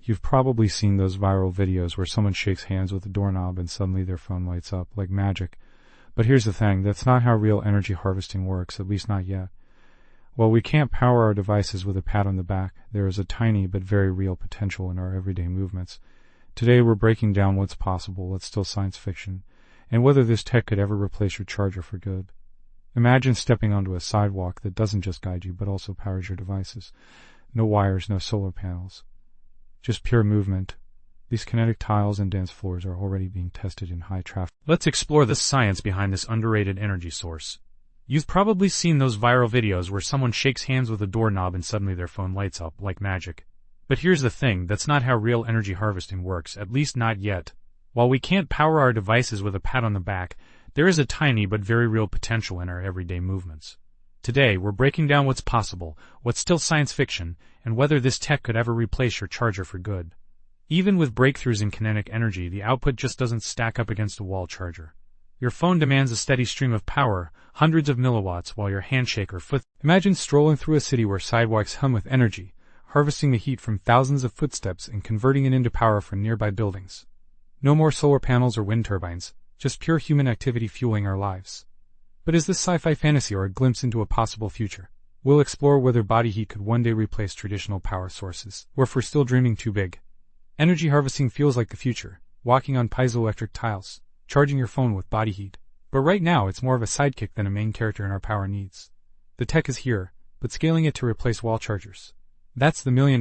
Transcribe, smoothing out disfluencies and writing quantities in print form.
You've probably seen those viral videos where someone shakes hands with a doorknob and suddenly their phone lights up like magic. But here's the thing, that's not how real energy harvesting works, at least not yet. While we can't power our devices with a pat on the back, there is a tiny but very real potential in our everyday movements. Today we're breaking down what's possible, what's still science fiction, and whether this tech could ever replace your charger for good. Imagine stepping onto a sidewalk that doesn't just guide you but also powers your devices. No wires, no solar panels. Just pure movement. These kinetic tiles and dance floors are already being tested in high traffic. Let's explore the science behind this underrated energy source. You've probably seen those viral videos where someone shakes hands with a doorknob and suddenly their phone lights up like magic. But here's the thing, that's not how real energy harvesting works, at least not yet. While we can't power our devices with a pat on the back, there is a tiny but very real potential in our everyday movements. Today, we're breaking down what's possible, what's still science fiction, and whether this tech could ever replace your charger for good. Even with breakthroughs in kinetic energy, the output just doesn't stack up against a wall charger. Your phone demands a steady stream of power, hundreds of milliwatts, while your Handshake or footstep. Imagine strolling through a city where sidewalks hum with energy, harvesting the heat from thousands of footsteps and converting it into power for nearby buildings. No more solar panels or wind turbines, just pure human activity fueling our lives. But is this sci-fi fantasy or a glimpse into a possible future? We'll explore whether body heat could one day replace traditional power sources, or if we're still dreaming too big. Energy harvesting feels like the future, walking on piezoelectric tiles, charging your phone with body heat. But right now it's more of a sidekick than a main character in our power needs. The tech is here, but scaling it to replace wall chargers. That's the million